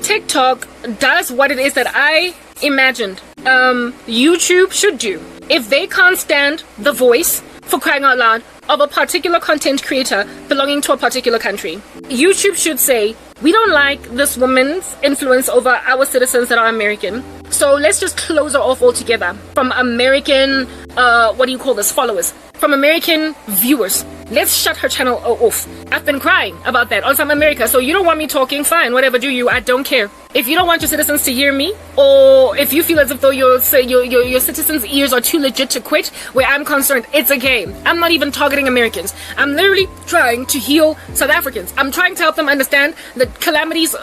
TikTok does what it is that I imagined YouTube should do. If they can't stand the voice, for crying out loud, of a particular content creator belonging to a particular country, YouTube should say, we don't like this woman's influence over our citizens that are American, so let's just close her off altogether from American, followers, from American viewers. Let's shut her channel off. I've been crying about that on 3America. So you don't want me talking? Fine, whatever, do you. I don't care. If you don't want your citizens to hear me, or if you feel as if though your citizens' ears are too legit to quit, where I'm concerned, it's a game. I'm not even targeting Americans. I'm literally trying to heal South Africans. I'm trying to help them understand the calamities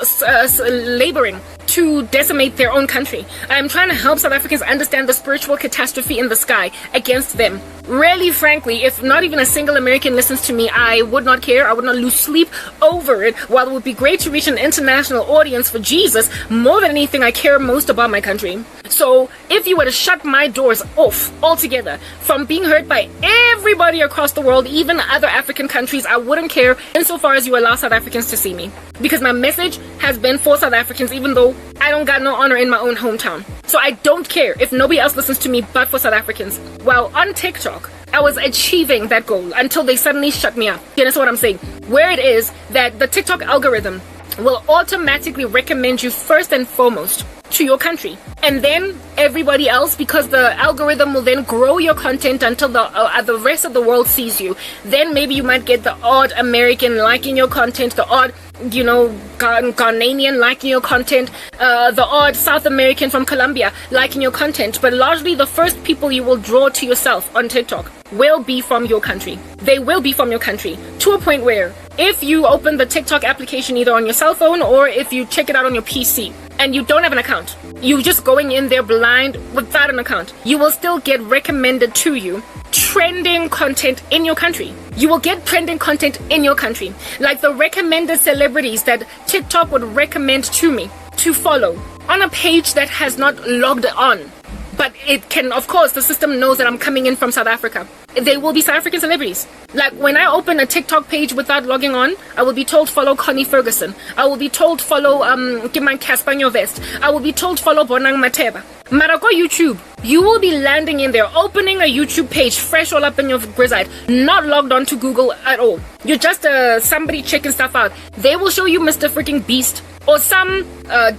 laboring to decimate their own country. I'm trying to help South Africans understand the spiritual catastrophe in the sky against them. Really, frankly, if not even a single American listens to me, I would not care. I would not lose sleep over it. While it would be great to reach an international audience for Jesus, more than anything, I care most about my country. So if you were to shut my doors off altogether from being heard by everybody across the world, even other African countries, I wouldn't care insofar as you allow South Africans to see me. Because my message has been for South Africans, even though I don't got no honor in my own hometown. So I don't care if nobody else listens to me but for South Africans. While on TikTok, I was achieving that goal until they suddenly shut me up. You understand what I'm saying? Where it is that the TikTok algorithm will automatically recommend you first and foremost to your country, and then everybody else, because the algorithm will then grow your content until the rest of the world sees you. Then maybe you might get the odd American liking your content, the odd Ghanaian liking your content, the odd South American from Colombia liking your content, but largely the first people you will draw to yourself on TikTok will be from your country. They will be from your country, to a point where if you open the TikTok application either on your cell phone or if you check it out on your PC and you don't have an account, you just going in there blind without an account, you will still get recommended to you trending content in your country. You will get trending content in your country, like the recommended celebrities that TikTok would recommend to me to follow on a page that has not logged on. But it can, of course, the system knows that I'm coming in from South Africa. They will be South African celebrities. Like when I open a TikTok page without logging on, I will be told follow Connie Ferguson. I will be told follow Kiman Caspanyo Vest. I will be told follow Bonang Mateba. Marako YouTube, you will be landing in there, opening a YouTube page fresh all up in your grizzide, not logged on to Google at all. You're just somebody checking stuff out. They will show you Mr. Freaking Beast or some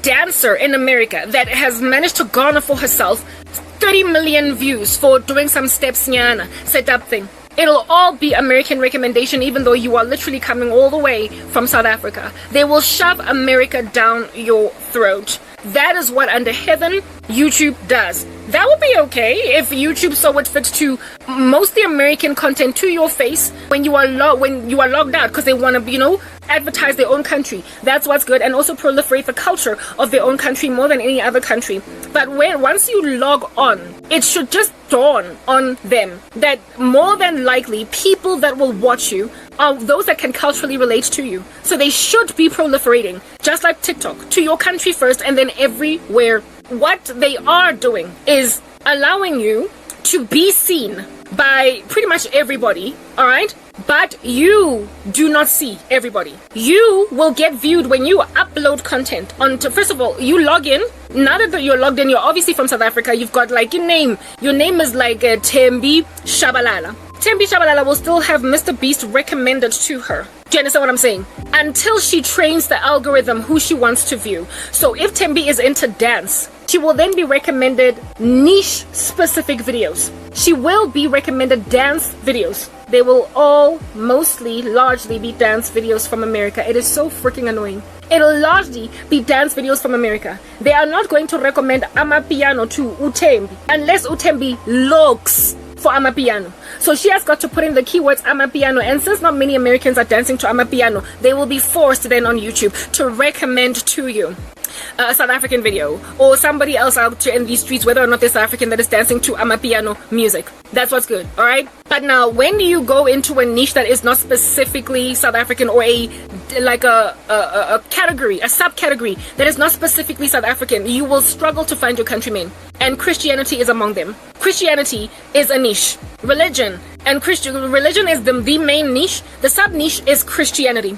dancer in America that has managed to garner for herself 30 million views for doing some steps nyana setup thing. It'll all be American recommendation, even though you are literally coming all the way from South Africa. They will shove America down your throat. That is what under heaven YouTube does. That would be okay if YouTube saw it fit to mostly American content to your face when you are logged out, because they want to, advertise their own country. That's what's good, and also proliferate the culture of their own country more than any other country. But once you log on, it should just dawn on them that more than likely people that will watch you are those that can culturally relate to you. So they should be proliferating, just like TikTok, to your country first and then everywhere. What they are doing is allowing you to be seen by pretty much everybody, all right? But you do not see everybody. You will get viewed when you upload content onto, first of all, you log in. Now that you're logged in, you're obviously from South Africa. You've got like your name. Your name is like Tembi Shabalala. Tembi Shabalala will still have Mr. Beast recommended to her. Do you understand what I'm saying? Until she trains the algorithm who she wants to view. So if Tembi is into dance, she will then be recommended niche specific videos. She will be recommended dance videos. They will all largely be dance videos from America. It is so freaking annoying. It'll largely be dance videos from America. They are not going to recommend Amapiano to Utembi unless Utembi looks for Amapiano. So she has got to put in the keywords Amapiano, and since not many Americans are dancing to Amapiano, they will be forced then on YouTube to recommend to you a South African video or somebody else out in these streets, whether or not they're South African, that is dancing to Amapiano music. That's what's good, all right? But now when you go into a niche that is not specifically South African, or a category, a subcategory that is not specifically South African, you will struggle to find your countrymen, and Christianity is among them. Christianity is a niche. Religion is the main niche. The sub niche is Christianity.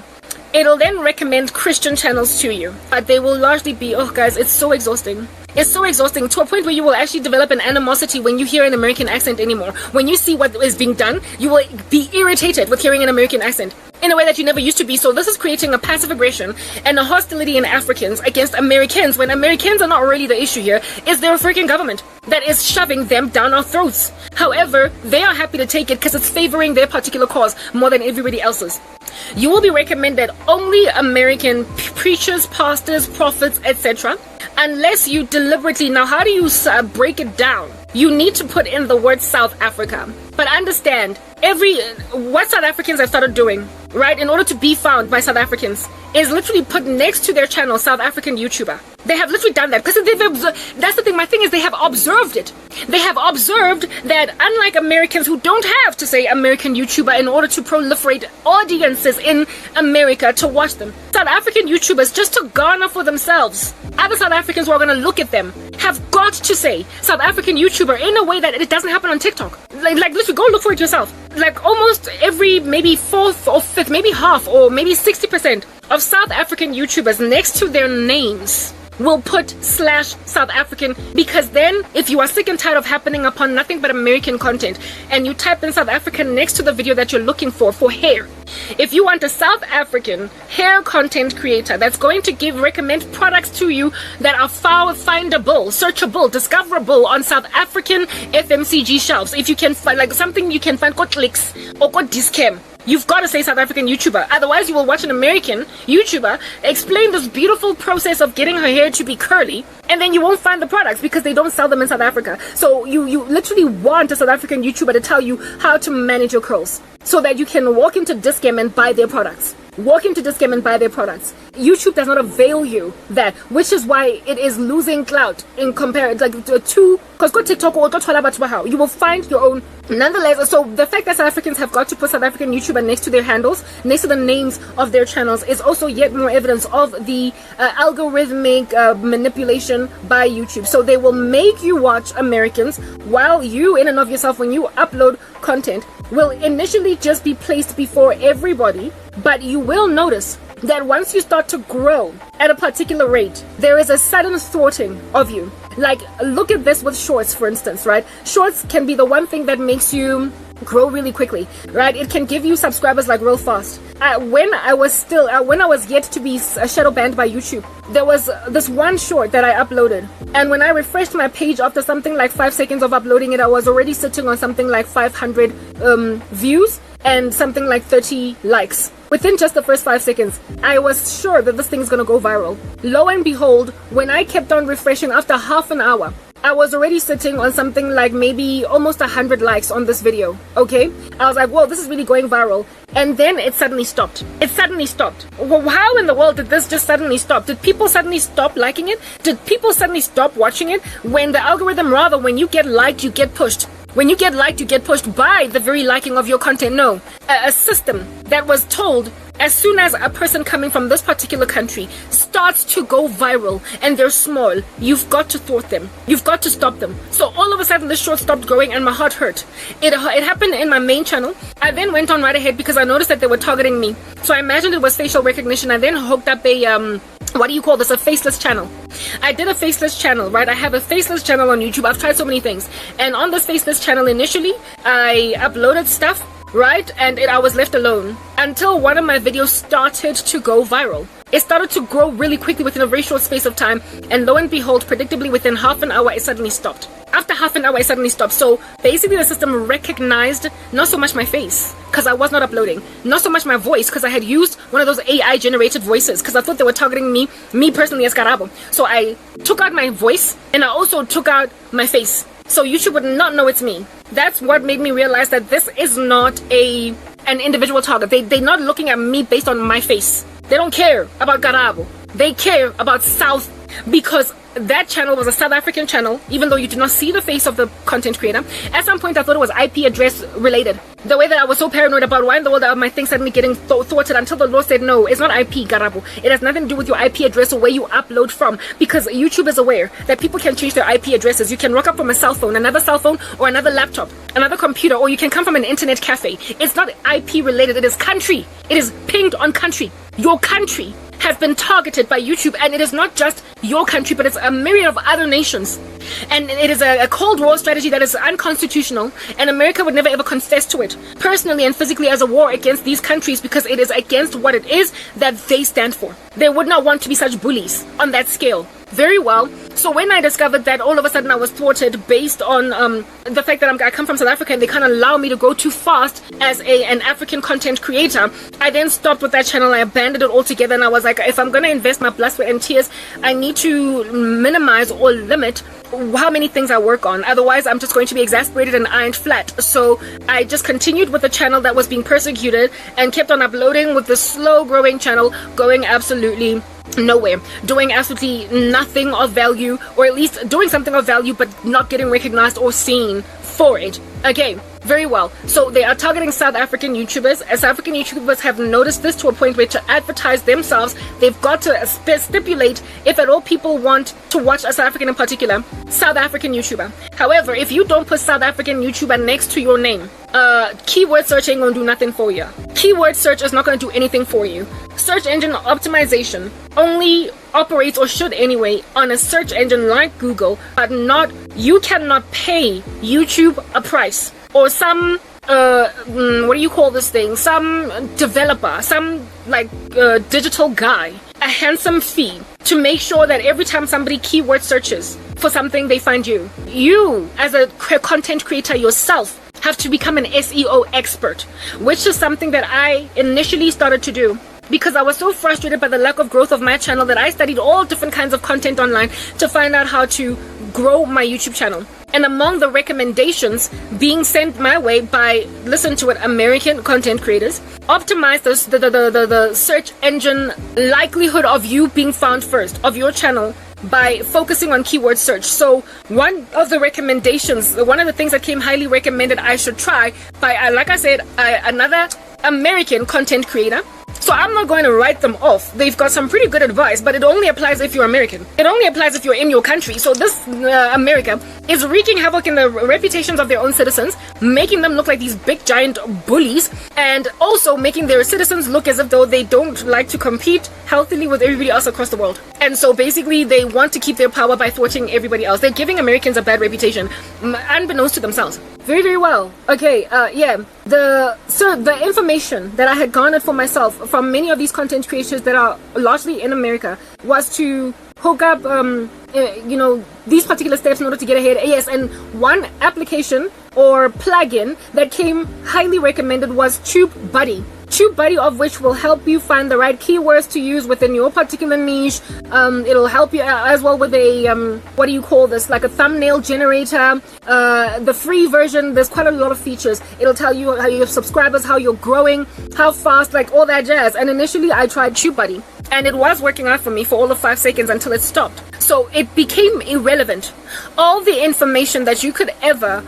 It'll then recommend Christian channels to you. But they will largely be, oh guys, it's so exhausting. It's so exhausting to a point where you will actually develop an animosity when you hear an American accent anymore. When you see what is being done, you will be irritated with hearing an American accent in a way that you never used to be. So this is creating a passive aggression and a hostility in Africans against Americans, when Americans are not really the issue here. It's their freaking government that is shoving them down our throats. However, they are happy to take it because it's favoring their particular cause more than everybody else's. You will be recommended only American preachers, pastors, prophets, etc. Unless you deliberately, now how do you break it down? You need to put in the word South Africa. But understand, what South Africans have started doing, right, in order to be found by South Africans, is literally put next to their channel South African YouTuber. They have literally done that because that's the thing. My thing is, they have observed it. They have observed that unlike Americans who don't have to say American YouTuber in order to proliferate audiences in America to watch them, South African YouTubers, just to garner for themselves, other South Africans who are going to look at them, have got to say South African YouTuber in a way that it doesn't happen on TikTok. Like literally, go look for it yourself. Like almost every maybe fourth or fifth, maybe half or maybe 60% of South African YouTubers next to their names will put /South African, because then if you are sick and tired of happening upon nothing but American content and you type in South African next to the video that you're looking for hair, if you want a South African hair content creator that's going to recommend products to you that are findable, searchable, discoverable on South African FMCG shelves, if you can find like something you can find got clicks or got discam, you've got to say South African YouTuber. Otherwise, you will watch an American YouTuber explain this beautiful process of getting her hair to be curly, and then you won't find the products because they don't sell them in South Africa. So you literally want a South African YouTuber to tell you how to manage your curls so that you can walk into Discam and buy their products. Walk into Discam and buy their products. YouTube does not avail you that, which is why it is losing clout in comparison to because go TikTok or go how you will find your own. Nonetheless, so the fact that South Africans have got to put South African YouTuber next to their handles, next to the names of their channels, is also yet more evidence of the algorithmic manipulation by YouTube. So they will make you watch Americans while you, in and of yourself, when you upload content, will initially just be placed before everybody, but you will notice that once you start to grow at a particular rate, there is a sudden thwarting of you. Like, look at this with shorts, for instance, right? Shorts can be the one thing that makes you grow really quickly, right? It can give you subscribers like real fast. When I was yet to be shadow banned by YouTube, there was this one short that I uploaded, and when I refreshed my page after something like 5 seconds of uploading it, I was already sitting on something like 500 views and something like 30 likes. Within just the first 5 seconds, I was sure that this thing is going to go viral. Lo and behold, when I kept on refreshing after half an hour, I was already sitting on something like maybe almost 100 likes on this video, okay? I was like, whoa, this is really going viral. And then it suddenly stopped. It suddenly stopped. Well, how in the world did this just suddenly stop? Did people suddenly stop liking it? Did people suddenly stop watching it? When the algorithm, rather, when you get liked, you get pushed. When you get liked, you get pushed by the very liking of your content. No, a system that was told as soon as a person coming from this particular country starts to go viral and they're small, you've got to thwart them. You've got to stop them. So all of a sudden this short stopped growing and my heart hurt. It happened in my main channel. I then went on right ahead because I noticed that they were targeting me. So I imagined it was facial recognition. I then hooked up a what do you call this? A faceless channel. I did a faceless channel, right? I have a faceless channel on YouTube. I've tried so many things. And on this faceless channel initially, I uploaded stuff, right? And I was left alone until one of my videos started to go viral. It started to grow really quickly within a very short space of time. And lo and behold, predictably within half an hour, it suddenly stopped. After half an hour, it suddenly stopped. So basically the system recognized not so much my face, because I was not uploading, not so much my voice, because I had used one of those AI generated voices, because I thought they were targeting me personally as Karabo. So I took out my voice and I also took out my face. So YouTube would not know it's me. That's what made me realize that this is not an individual target. They're not looking at me based on my face. They don't care about Karabo. They care about South because that channel was a South African channel, even though you did not see the face of the content creator. At some point I thought it was IP address related. The way that I was so paranoid about why in the world are my things suddenly getting thwarted, until the Lord said, no, it's not IP, Garabo. It has nothing to do with your IP address or where you upload from, because YouTube is aware that people can change their IP addresses. You can rock up from a cell phone, another cell phone, or another laptop, another computer, or you can come from an internet cafe. It's not IP related, it is country. It is pinged on country. Your country has been targeted by YouTube, and it is not just your country, but it's a myriad of other nations. And it is a Cold War strategy that is unconstitutional, and America would never ever confess to it, personally and physically, as a war against these countries, because it is against what it is that they stand for. They would not want to be such bullies on that scale. Very well. So when I discovered that all of a sudden I was thwarted based on the fact that I come from South Africa, and they can't allow me to go too fast as an African content creator, I then stopped with that channel. I abandoned it altogether, and I was like, if I'm going to invest my blood, sweat and tears, I need to minimize or limit how many things I work on. Otherwise I'm just going to be exasperated and ironed flat. So I just continued with the channel that was being persecuted and kept on uploading with the slow growing channel, going absolutely nowhere, doing absolutely nothing of value, or at least doing something of value but not getting recognized or seen for it. Okay, very well. So they are targeting South African YouTubers. As South African YouTubers have noticed this to a point where to advertise themselves, they've got to stipulate, if at all people want to watch a South African in particular, South African YouTuber. However, if you don't put South African YouTuber next to your name, keyword search ain't gonna do nothing for you. Keyword search is not gonna do anything for you. Search engine optimization only operates, or should anyway, on a search engine like Google, but not, you cannot pay YouTube a price, or some what do you call this thing, some developer, some like digital guy, a handsome fee to make sure that every time somebody keyword searches for something, they find you. You, as a content creator yourself, have to become an SEO expert, which is something that I initially started to do, because I was so frustrated by the lack of growth of my channel that I studied all different kinds of content online to find out how to grow my YouTube channel. And among the recommendations being sent my way by, listen to it, American content creators, optimize the search engine likelihood of you being found first, of your channel, by focusing on keyword search. So one of the recommendations, one of the things that came highly recommended I should try by, like I said, another American content creator. So I'm not going to write them off. They've got some pretty good advice, but it only applies if you're American. It only applies if you're in your country. So this America is wreaking havoc in the reputations of their own citizens, making them look like these big giant bullies, and also making their citizens look as if though they don't like to compete healthily with everybody else across the world. And so basically they want to keep their power by thwarting everybody else. They're giving Americans a bad reputation, unbeknownst to themselves. Very, very well. Okay, yeah. The information that I had garnered for myself from many of these content creators that are largely in America was to hook up, these particular steps in order to get ahead. Yes, and one application or plugin that came highly recommended was TubeBuddy. TubeBuddy, of which will help you find the right keywords to use within your particular niche. It'll help you as well with a what do you call this, like a thumbnail generator. The free version, there's quite a lot of features. It'll tell you how your subscribers, how you're growing, how fast, like all that jazz. And initially I tried TubeBuddy, and it was working out for me for all of 5 seconds until it stopped. So it became irrelevant. All the information that you could ever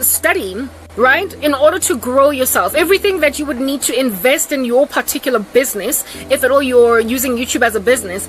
study, right, in order to grow yourself, everything that you would need to invest in your particular business, if at all you're using YouTube as a business,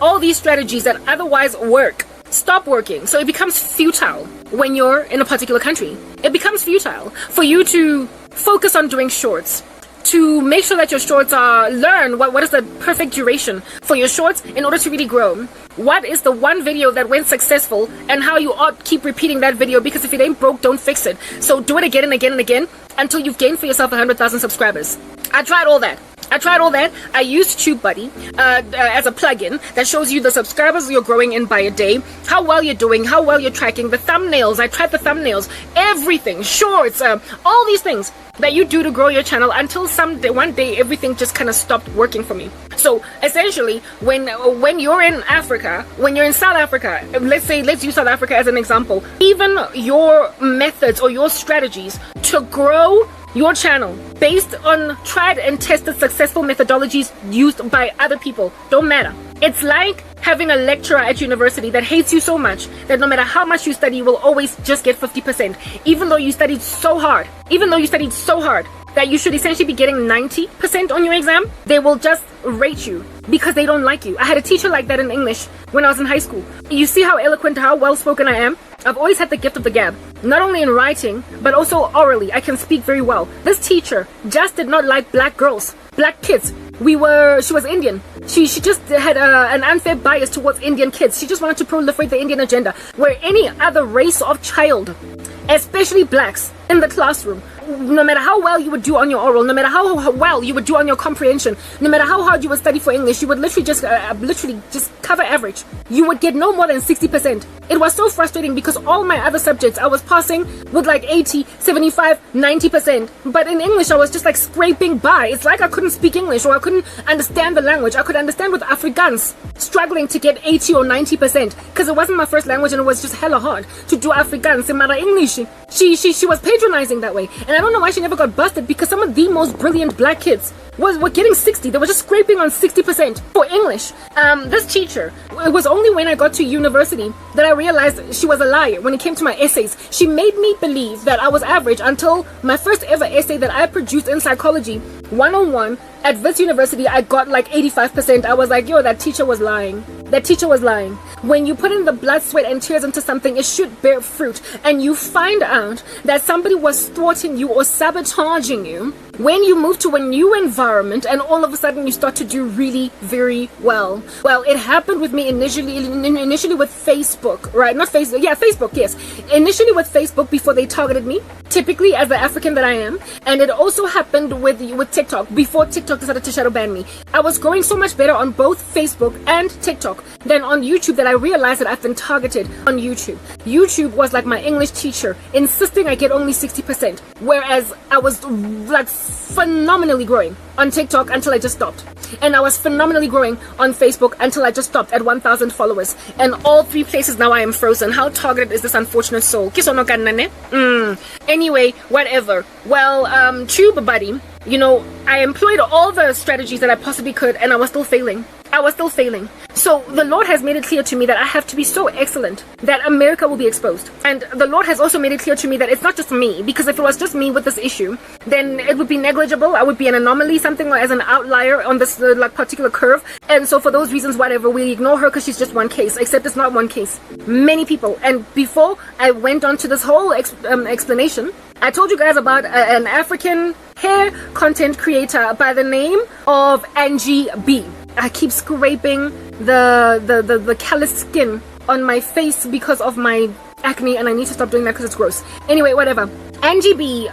all these strategies that otherwise work stop working. So it becomes futile when you're in a particular country. It becomes futile for you to focus on doing shorts, to make sure that your shorts are, learn what is the perfect duration for your shorts in order to really grow. What is the one video that went successful, and how you ought keep repeating that video, because if it ain't broke, don't fix it. So do it again and again and again until you've gained for yourself 100,000 subscribers. I tried all that. I used TubeBuddy as a plugin that shows you the subscribers you're growing in by a day, how well you're doing, how well you're tracking, the thumbnails. I tried the thumbnails, everything, shorts, all these things that you do to grow your channel, until one day everything just kind of stopped working for me. So essentially, when you're in Africa, when you're in South Africa, let's use South Africa as an example, even your methods or your strategies to grow your channel based on tried and tested successful methodologies used by other people don't matter. It's like having a lecturer at university that hates you so much that no matter how much you study, you will always just get 50%, even though you studied so hard, that you should essentially be getting 90% on your exam. They will just rate you because they don't like you. I had a teacher like that in English when I was in high school. You see how eloquent, how well spoken I am? I've always had the gift of the gab, not only in writing but also orally. I can speak very well. This teacher just did not like black girls, black kids. She was Indian. She just had an unfair bias towards Indian kids. She just wanted to proliferate the Indian agenda, where any other race of child, especially blacks, in the classroom, no matter how well you would do on your oral, no matter how well you would do on your comprehension, no matter how hard you would study for English, you would literally just cover average. You would get no more than 60%. It was so frustrating because all my other subjects I was passing with like 80, 75, 90%. But in English I was just like scraping by. It's like I couldn't speak English, or I couldn't understand the language. I could understand with Afrikaans, struggling to get 80 or 90% because it wasn't my first language and it was just hella hard to do Afrikaans. In my English, she was patronizing that way. And I don't know why she never got busted, because some of the most brilliant black kids were getting 60. They were just scraping on 60% for English. This teacher, it was only when I got to university that I realized she was a liar when it came to my essays. She made me believe that I was average until my first ever essay that I produced in psychology 101 at Wits University. I got like 85%. I was like, yo, that teacher was lying. That teacher was lying. When you put in the blood, sweat, and tears into something, it should bear fruit. And you find out that somebody was thwarting you or sabotaging you when you move to a new environment, and all of a sudden you start to do really very well. Well, it happened with me initially with Facebook, right? Not Facebook. Yeah, Facebook, yes. Initially with Facebook before they targeted me, typically as the African that I am. And it also happened with TikTok before TikTok decided to shadow ban me. I was growing so much better on both Facebook and TikTok than on YouTube that I realized that I've been targeted on YouTube. YouTube was like my English teacher, insisting I get only 60%, whereas I was like phenomenally growing on TikTok until I just stopped. And I was phenomenally growing on Facebook until I just stopped at 1,000 followers. And all three places now I am frozen. How targeted is this unfortunate soul? Anyway, whatever. Well, Tube buddy, you know, I employed all the strategies that I possibly could, and I was still failing. So the Lord has made it clear to me that I have to be so excellent that America will be exposed. And the Lord has also made it clear to me that it's not just me, because if it was just me with this issue, then it would be negligible. I would be an anomaly, something as an outlier on this like particular curve. And so for those reasons, whatever, we ignore her because she's just one case, except it's not one case. Many people. And before I went on to this whole explanation, I told you guys about an African hair content creator by the name of Angie B. I keep scraping the callous skin on my face because of my acne, and I need to stop doing that because it's gross. Anyway, whatever. Angie B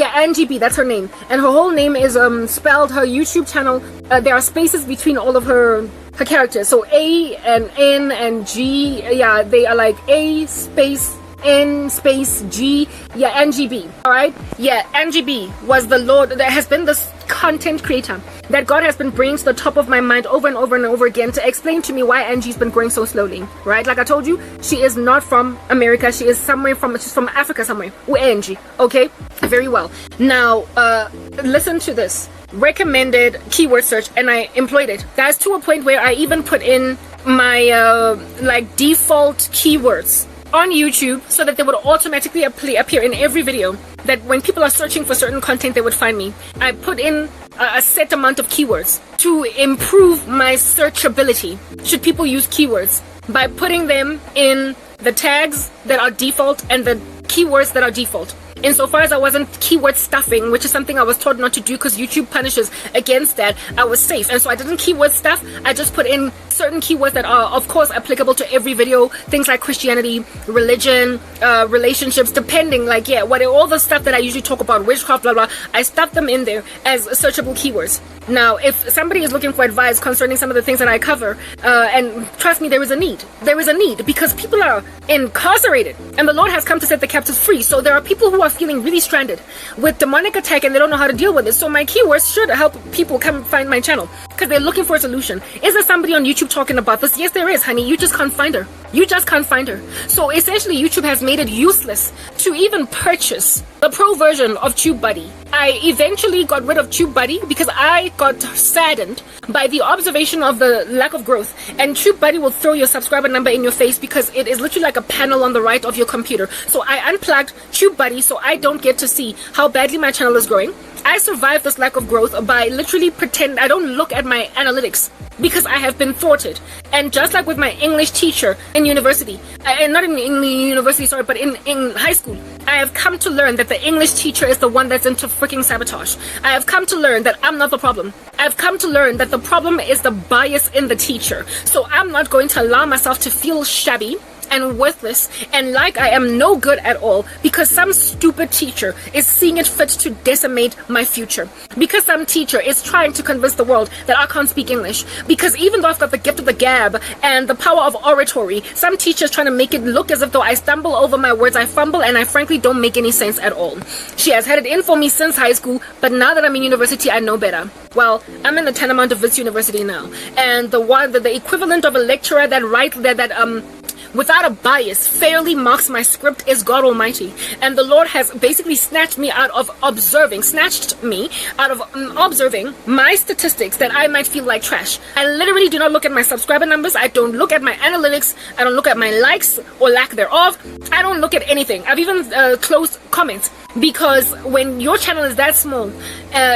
Angie B, that's her name, and her whole name is spelled, her YouTube channel, there are spaces between all of her characters, so A and N and G, yeah, they are like A space N space G, yeah, Angie B. Alright, yeah, Angie B was the Lord that has been this content creator that God has been bringing to the top of my mind over and over and over again to explain to me why Angie's been growing so slowly, right? Like I told you, she is not from America. She is she's from Africa somewhere. Angie, okay? Very well. Now, listen to this. Recommended keyword search, and I employed it. That's to a point where I even put in my like default keywords on YouTube so that they would automatically appear in every video, that when people are searching for certain content they would find me. I put in a set amount of keywords to improve my searchability should people use keywords by putting them in the tags that are default and the keywords that are default. Insofar as I wasn't keyword stuffing, which is something I was taught not to do because YouTube punishes against that, I was safe. And so I didn't keyword stuff. I just put in certain keywords that are, of course, applicable to every video. Things like Christianity, religion, relationships, depending, like, yeah, all the stuff that I usually talk about, witchcraft, blah, blah, I stuffed them in there as searchable keywords. Now, if somebody is looking for advice concerning some of the things that I cover, and trust me, there is a need. There is a need because people are incarcerated and the Lord has come to set the captives free. So there are people who are feeling really stranded with demonic attack and they don't know how to deal with it. So my keywords should help people come find my channel. because they're looking for a solution. Is there somebody on YouTube talking about this? Yes, there is, honey. You just can't find her. You just can't find her. So essentially, YouTube has made it useless to even purchase the pro version of TubeBuddy. I eventually got rid of TubeBuddy because I got saddened by the observation of the lack of growth. And TubeBuddy will throw your subscriber number in your face because it is literally like a panel on the right of your computer. So I unplugged TubeBuddy so I don't get to see how badly my channel is growing. I survived this lack of growth by literally pretend I don't look at my analytics because I have been thwarted. And just like with my English teacher in university, and not in university, sorry, but in high school, I have come to learn that the English teacher is the one that's into freaking sabotage. I have come to learn that I'm not the problem. I've come to learn that the problem is the bias in the teacher. So I'm not going to allow myself to feel shabby and worthless and like I am no good at all because some stupid teacher is seeing it fit to decimate my future, because some teacher is trying to convince the world that I can't speak English, because even though I've got the gift of the gab and the power of oratory, some teachers trying to make it look as if though I stumble over my words, I fumble, and I frankly don't make any sense at all. She has had it in for me since high school, but now that I'm in university I know better. Well, I'm in the Tanamount of Wits University now, and the equivalent of a lecturer that without a bias fairly marks my script is God Almighty. And the Lord has basically snatched me out of observing my statistics that I might feel like trash. I literally do not look at my subscriber numbers. I don't look at my analytics. I don't look at my likes or lack thereof. I don't look at anything. I've even closed comments, because when your channel is that small,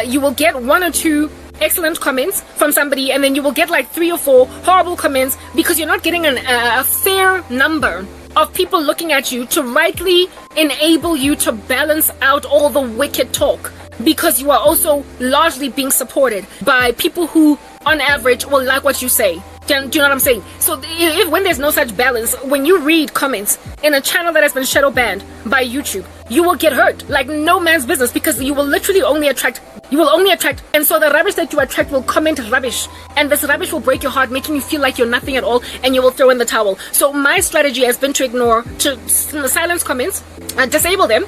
you will get one or two excellent comments from somebody, and then you will get like 3 or 4 horrible comments, because you're not getting a fair number of people looking at you to rightly enable you to balance out all the wicked talk, because you are also largely being supported by people who on average will like what you say. Do you know what I'm saying? So when there's no such balance, when you read comments in a channel that has been shadow banned by YouTube, you will get hurt like no man's business, because you will literally only attract, and so the rubbish that you attract will comment rubbish, and this rubbish will break your heart, making you feel like you're nothing at all, and you will throw in the towel. So my strategy has been to silence comments, disable them,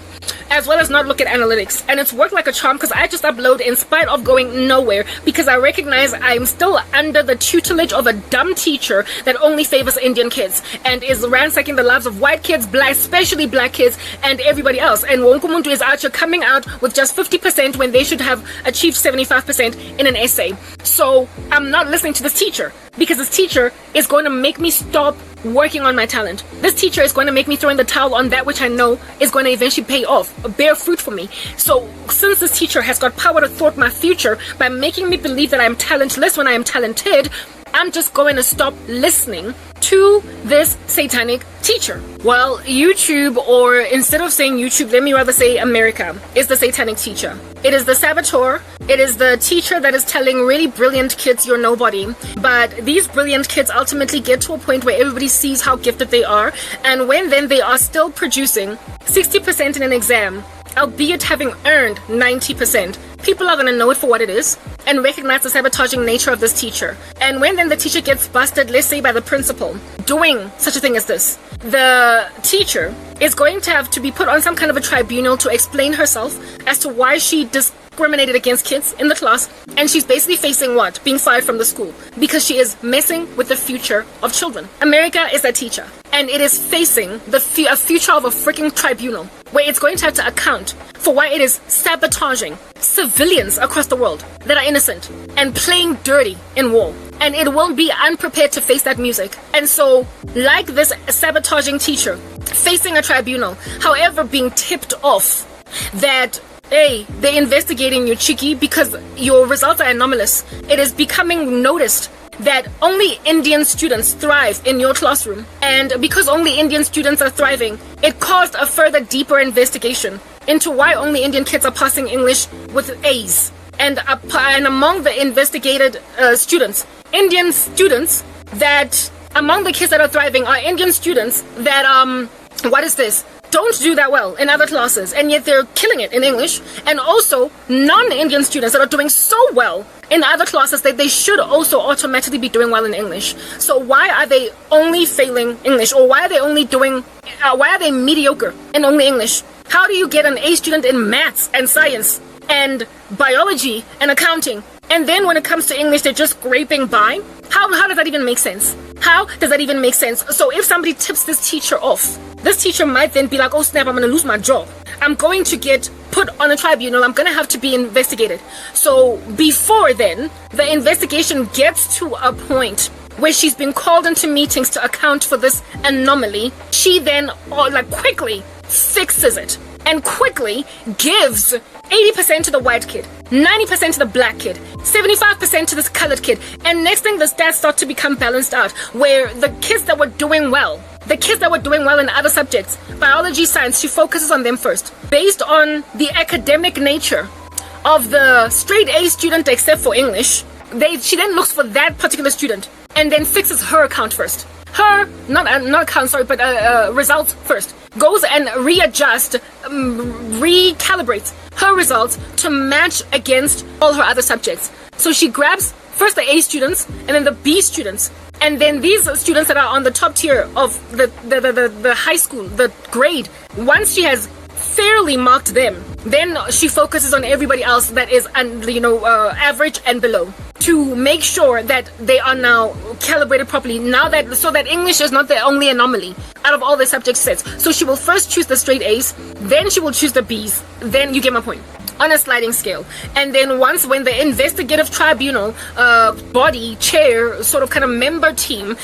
as well as not look at analytics, and it's worked like a charm, because I just upload in spite of going nowhere, because I recognize I'm still under the tutelage of a dumb teacher that only favors Indian kids and is ransacking the lives of white kids, especially black kids, and everybody else. And wonke muntu is out here coming out with just 50% when they should have achieved 75% in an essay. So I'm not listening to this teacher, because this teacher is going to make me stop working on my talent. This teacher is going to make me throw in the towel on that which I know is going to eventually pay off, bear fruit for me. So since this teacher has got power to thwart my future by making me believe that I am talentless when I am talented, I'm just going to stop listening to this satanic teacher. Well, YouTube, or instead of saying YouTube, let me rather say America, is the satanic teacher. It is the saboteur. It is the teacher that is telling really brilliant kids you're nobody. But these brilliant kids ultimately get to a point where everybody sees how gifted they are, and when then they are still producing 60% in an exam, albeit having earned 90%, people are going to know it for what it is and recognize the sabotaging nature of this teacher. And when then the teacher gets busted, let's say by the principal, doing such a thing as this, the teacher is going to have to be put on some kind of a tribunal to explain herself as to why she discriminated against kids in the class, and she's basically facing what? Being fired from the school, because she is messing with the future of children. America is that teacher, and it is facing a future of a freaking tribunal where it's going to have to account for why it is sabotaging civilians across the world that are innocent and playing dirty in war. And it won't be unprepared to face that music. And so, like this sabotaging teacher facing a tribunal, however, being tipped off that, hey, they're investigating you, cheeky, because your results are anomalous. It is becoming noticed that only Indian students thrive in your classroom. And because only Indian students are thriving, it caused a further deeper investigation into why only Indian kids are passing English with A's. And among the investigated students, Indian students that, among the kids that are thriving, are Indian students that, don't do that well in other classes, and yet they're killing it in English. And also non-Indian students that are doing so well in other classes that they should also automatically be doing well in English. So why are they only failing English? Or why are they mediocre in only English? How do you get an A student in maths and science and biology and accounting And then when it comes to English, they're just scraping by. How does that even make sense? How does that even make sense? So if somebody tips this teacher off, this teacher might then be like, oh snap, I'm going to lose my job. I'm going to get put on a tribunal. I'm going to have to be investigated. So before then, the investigation gets to a point where she's been called into meetings to account for this anomaly. She then quickly fixes it and quickly gives 80% to the white kid, 90% to the black kid, 75% to this colored kid. And next thing, the stats start to become balanced out, where the kids that were doing well in other subjects, biology, science, she focuses on them first. Based on the academic nature of the straight A student, except for English, she then looks for that particular student and then fixes her account first. Results first. Goes and recalibrates her results to match against all her other subjects. So she grabs first the A students and then the B students. And then these students that are on the top tier of the high school, the grade, once she has fairly marked them, then she focuses on everybody else that is average and below, to make sure that they are now calibrated properly, so that English is not the only anomaly out of all the subject sets. So she will first choose the straight A's, then she will choose the B's, then you get my point, on a sliding scale. And then when the investigative tribunal body chair sort of kind of member team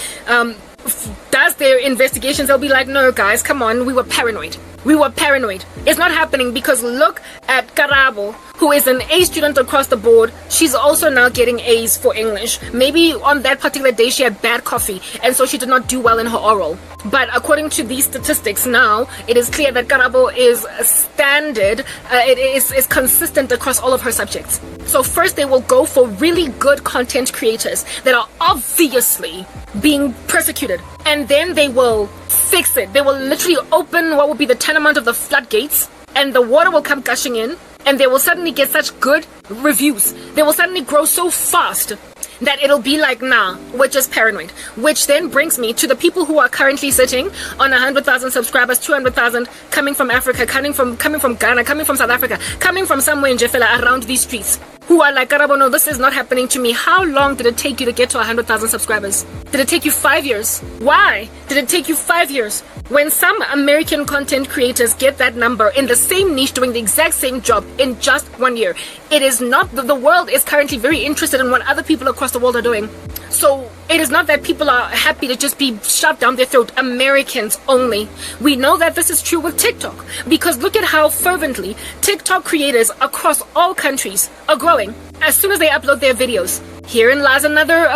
does their investigations, they'll be like, no guys, come on, we were paranoid. It's not happening, because look at Karabo, who is an A student across the board. She's also now getting A's for English. Maybe on that particular day she had bad coffee, and so she did not do well in her oral. But according to these statistics now, it is clear that Karabo is standard, it is consistent across all of her subjects. So first they will go for really good content creators that are obviously being persecuted, and then they will fix it. They will literally open what will be the tenement of the floodgates, and the water will come gushing in, and they will suddenly get such good reviews. They will suddenly grow so fast that it'll be like, nah, we're just paranoid. Which then brings me to the people who are currently sitting on 100,000 subscribers, 200,000, coming from Africa, coming from Ghana, coming from South Africa, coming from somewhere in Jeffela around these streets, who are like, Karabo, no, this is not happening to me. How long did it take you to get to 100,000 subscribers? Did it take you 5 years? Why did it take you 5 years? When some American content creators get that number in the same niche doing the exact same job in just 1 year, it is not, the world is currently very interested in what other people across the world are doing. So it is not that people are happy to just be shoved down their throat, Americans only. We know that this is true with TikTok, because look at how fervently TikTok creators across all countries are growing as soon as they upload their videos. Herein lies another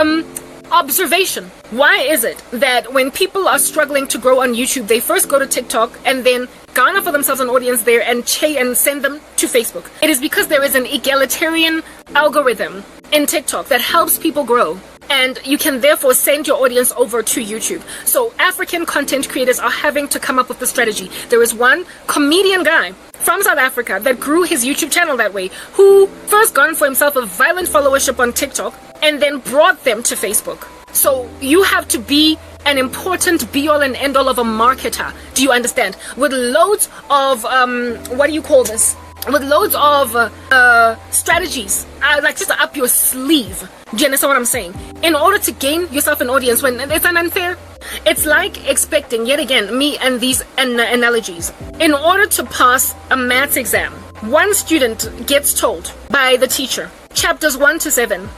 observation. Why is it that when people are struggling to grow on YouTube, they first go to TikTok and then garner for themselves an audience there and send them to Facebook? It is because there is an egalitarian algorithm in TikTok that helps people grow, and you can therefore send your audience over to YouTube. So African content creators are having to come up with the strategy. There is one comedian guy from South Africa that grew his YouTube channel that way, who first garnered for himself a violent followership on TikTok and then brought them to Facebook. So you have to be an important be-all and end-all of a marketer. Do you understand? With loads of with loads of strategies, like just up your sleeve. Do you understand what I'm saying? In order to gain yourself an audience, when it's unfair, it's like expecting, yet again, me and these analogies. In order to pass a maths exam, one student gets told by the teacher chapters 1 to 7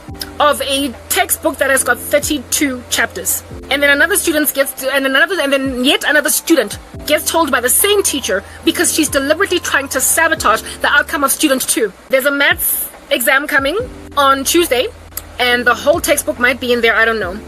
of a textbook that has got 32 chapters, and then another student yet another student gets told by the same teacher, because she's deliberately trying to sabotage the outcome of student 2. There's a maths exam coming on Tuesday, and the whole textbook might be in there, I don't know.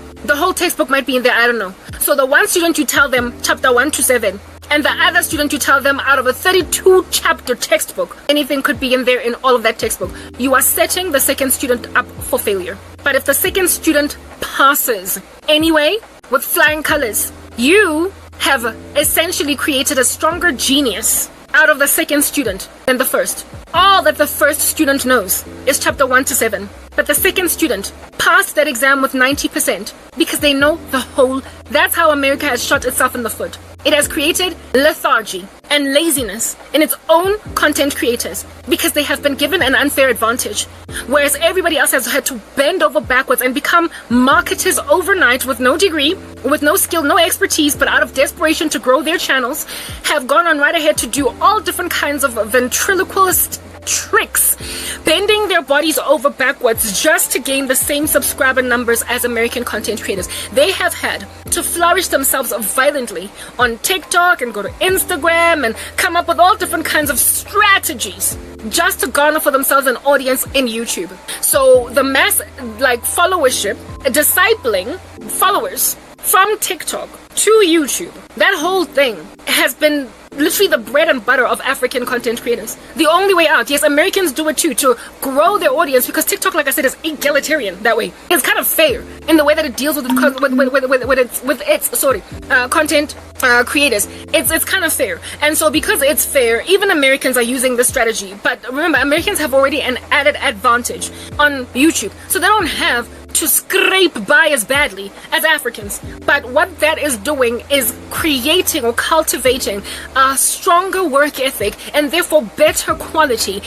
So the one student, you tell them chapter 1 to 7, and the other student, you tell them out of a 32 chapter textbook, anything could be in there in all of that textbook. You are setting the second student up for failure. But if the second student passes anyway with flying colors, you have essentially created a stronger genius out of the second student than the first. All that the first student knows is chapter 1 to 7. But the second student passed that exam with 90% because they know the whole. That's how America has shot itself in the foot. It has created lethargy and laziness in its own content creators because they have been given an unfair advantage, whereas everybody else has had to bend over backwards and become marketers overnight with no degree, with no skill, no expertise, but out of desperation to grow their channels, have gone on right ahead to do all different kinds of ventriloquist tricks, bending their bodies over backwards just to gain the same subscriber numbers as American content creators. They have had to flourish themselves violently on TikTok and go to Instagram and come up with all different kinds of strategies just to garner for themselves an audience in YouTube. So the mass followership, discipling followers from TikTok to YouTube, that whole thing has been literally the bread and butter of African content creators. The only way out. Yes, Americans do it too, to grow their audience, because TikTok, like I said, is egalitarian that way. It's kind of fair in the way that it deals with its content creators. It's kind of fair. And so because it's fair, even Americans are using this strategy. But remember, Americans have already an added advantage on YouTube. So they don't have to scrape by as badly as Africans. But what that is doing is creating or cultivating a stronger work ethic and therefore better quality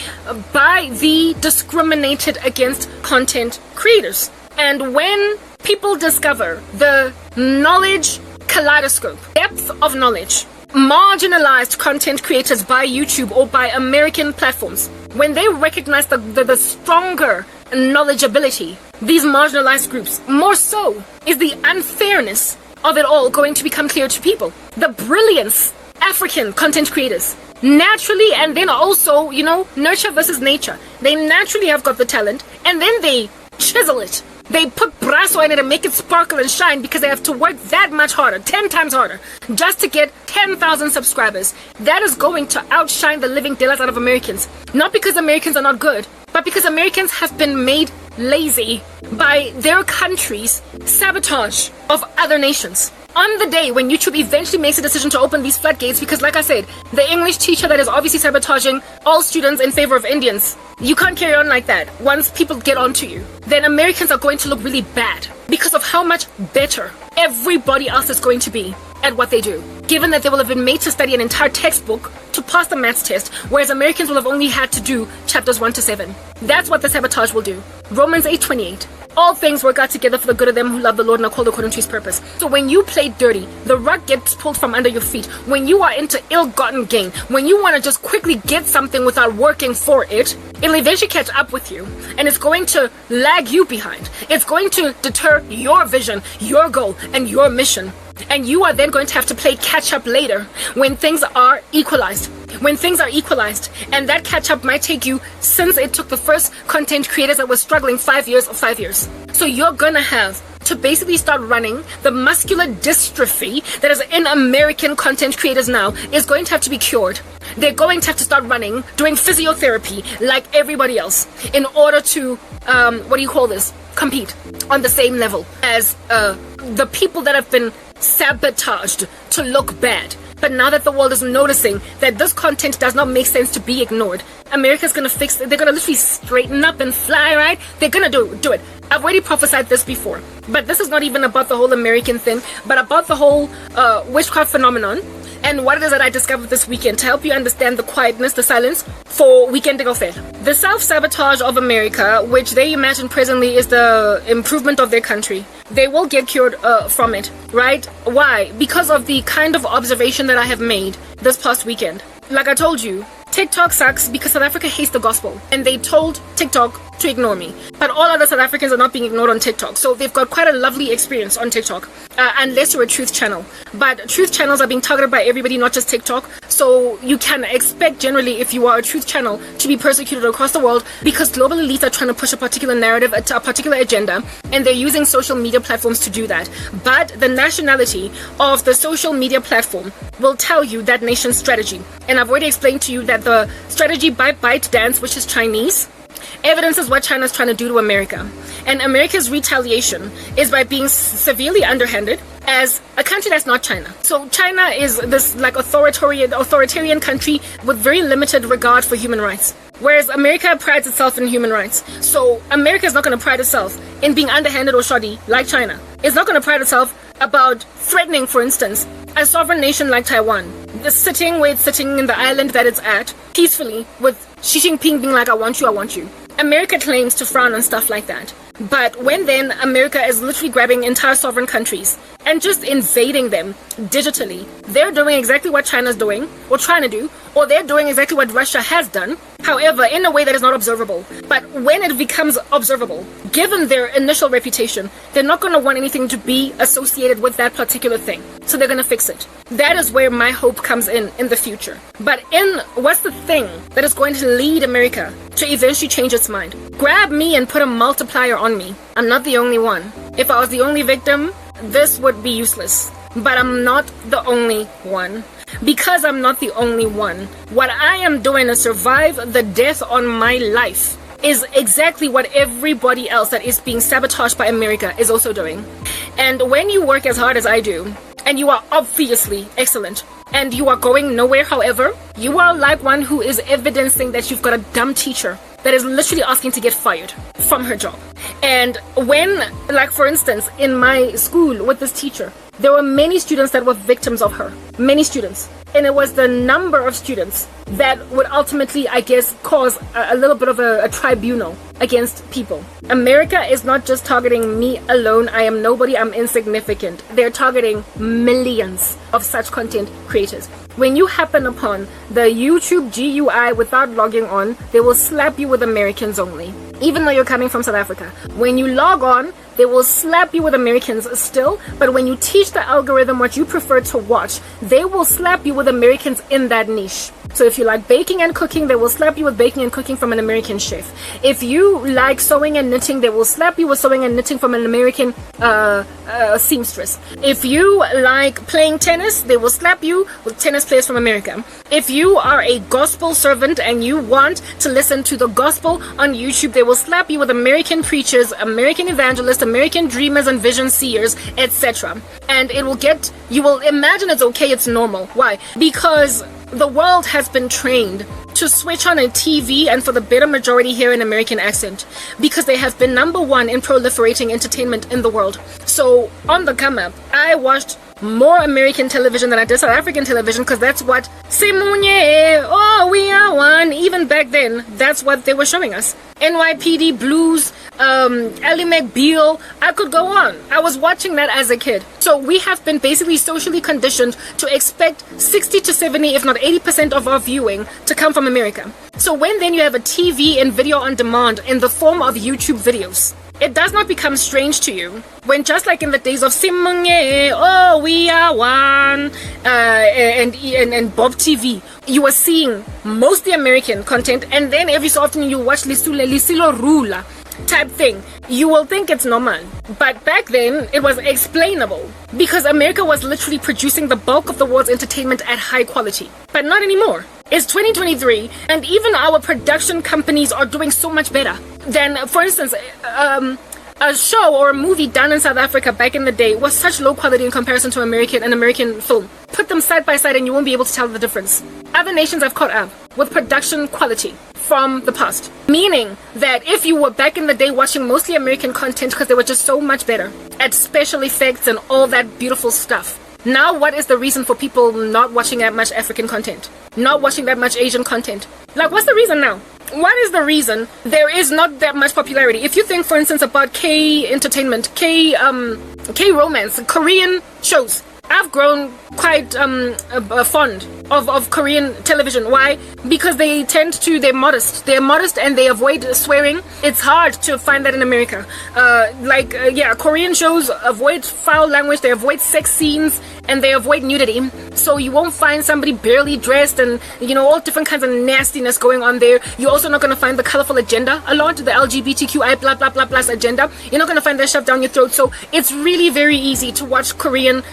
by the discriminated against content creators. And when people discover the knowledge kaleidoscope, depth of knowledge, marginalized content creators by YouTube or by American platforms, when they recognize the stronger knowledgeability, these marginalized groups, more so is the unfairness of it all going to become clear to people. The brilliance African content creators naturally, and then also, nurture versus nature. They naturally have got the talent, and then they chisel it. They put brasso in it and make it sparkle and shine because they have to work that much harder, 10 times harder, just to get 10,000 subscribers. That is going to outshine the living daylights out of Americans. Not because Americans are not good, but because Americans have been made lazy by their country's sabotage of other nations. On the day when YouTube eventually makes a decision to open these floodgates, because like I said, the English teacher that is obviously sabotaging all students in favor of Indians, you can't carry on like that. Once people get onto you, then Americans are going to look really bad because of how much better everybody else is going to be at what they do, given that they will have been made to study an entire textbook to pass the maths test, whereas Americans will have only had to do chapters 1 to 7. That's what the sabotage will do. Romans 8:28. All things work out together for the good of them who love the Lord and are called according to his purpose. So when you play dirty, the rug gets pulled from under your feet. When you are into ill-gotten gain, when you want to just quickly get something without working for it, it'll eventually catch up with you, and it's going to lag you behind. It's going to deter your vision, your goal, and your mission. And you are then going to have to play catch up later when things are equalized. When things are equalized, and that catch up might take you, since it took the first content creators that were struggling 5 years. So you're gonna have to basically start running. The muscular dystrophy that is in American content creators now is going to have to be cured. They're going to have to start running, doing physiotherapy like everybody else in order to, compete on the same level as the people that have been sabotaged to look bad. But now that the world is noticing that this content does not make sense to be ignored, America's gonna fix it. They're gonna literally straighten up and fly, right? They're gonna do it. I've already prophesied this before, but this is not even about the whole American thing, but about the whole witchcraft phenomenon and what it is that I discovered this weekend to help you understand the quietness, the silence for Weekend Fair. The self-sabotage of America, which they imagine presently is the improvement of their country, they will get cured from it, right? Why? Because of the kind of observation that I have made this past weekend. Like I told you, TikTok sucks because South Africa hates the gospel, and they told TikTok to ignore me. But all other South Africans are not being ignored on TikTok, so they've got quite a lovely experience on TikTok, unless you're a truth channel. But truth channels are being targeted by everybody, not just TikTok, so you can expect generally, if you are a truth channel, to be persecuted across the world because global elites are trying to push a particular narrative, a particular agenda, and they're using social media platforms to do that. But the nationality of the social media platform will tell you that nation's strategy. And I've already explained to you that the strategy by ByteDance, which is Chinese, evidences what China's trying to do to America. And America's retaliation is by being severely underhanded as a country that's not China. So China is this authoritarian country with very limited regard for human rights. Whereas America prides itself in human rights. So America is not going to pride itself in being underhanded or shoddy like China. It's not going to pride itself about threatening, for instance, a sovereign nation like Taiwan, sitting where it's sitting in the island that it's at, peacefully, with Xi Jinping being like, I want you. America claims to frown on stuff like that. But when then America is literally grabbing entire sovereign countries and just invading them digitally, they're doing exactly what China's doing, or trying to do, or they're doing exactly what Russia has done, however, in a way that is not observable. But when it becomes observable, given their initial reputation, they're not going to want anything to be associated with that particular thing. So they're going to fix it. That is where my hope comes in the future. But what's the thing that is going to lead America to eventually change its mind? Grab me and put a multiplier on me. I'm not the only one. If I was the only victim, this would be useless. But I'm not the only one. Because I'm not the only one, what I am doing to survive the death on my life is exactly what everybody else that is being sabotaged by America is also doing. And when you work as hard as I do, and you are obviously excellent, and you are going nowhere, however, you are like one who is evidencing that you've got a dumb teacher that is literally asking to get fired from her job. And when, like for instance, in my school with this teacher, there were many students that were victims of her. Many students. And it was the number of students that would ultimately, I guess, cause a little bit of a tribunal against people. America is not just targeting me alone. I am nobody. I'm insignificant. They're targeting millions of such content creators. When you happen upon the YouTube GUI without logging on, they will slap you with Americans only, even though you're coming from South Africa. When you log on, they will slap you with Americans still, but when you teach the algorithm what you prefer to watch, they will slap you with Americans in that niche. So if you like baking and cooking, they will slap you with baking and cooking from an American chef. If you like sewing and knitting, they will slap you with sewing and knitting from an American seamstress. If you like playing tennis, they will slap you with tennis players from America. If you are a gospel servant and you want to listen to the gospel on YouTube, they will slap you with American preachers, American evangelists, American dreamers and vision seers, etc. And you will imagine it's okay, it's normal. Why? Because the world has been trained to switch on a TV, and for the better majority hear an American accent, because they have been number one in proliferating entertainment in the world. So on the come up, I watched more American television than I did South African television, because that's what Simunye, oh we are one, even back then, that's what they were showing us. NYPD Blues, Ally McBeal, I could go on. I was watching that as a kid. So we have been basically socially conditioned to expect 60 to 70, if not 80% of our viewing to come from America. So when then you have a TV and video on demand in the form of YouTube videos, it does not become strange to you when, just like in the days of Simunye, oh we are one, and Bob TV, you are seeing mostly American content, and then every so often you watch Lisilo Rula type thing. You will think it's normal, but back then it was explainable because America was literally producing the bulk of the world's entertainment at high quality. But not anymore. It's 2023, and even our production companies are doing so much better than, for instance, a show or a movie done in South Africa back in the day was such low quality in comparison to an American film. Put them side by side and you won't be able to tell the difference. Other nations have caught up with production quality from the past. Meaning that if you were back in the day watching mostly American content because they were just so much better at special effects and all that beautiful stuff. Now what is the reason for people not watching that much African content? Not watching that much Asian content? Like, what's the reason now? What is the reason there is not that much popularity? If you think, for instance, about K-entertainment, K-romance, Korean shows, I've grown quite fond of Korean television. Why? Because they're modest. They're modest and they avoid swearing. It's hard to find that in America. Korean shows avoid foul language, they avoid sex scenes, and they avoid nudity. So you won't find somebody barely dressed and, all different kinds of nastiness going on there. You're also not going to find the colorful agenda a lot, the LGBTQI blah blah blah plus agenda. You're not going to find that shoved down your throat. So it's really very easy to watch Korean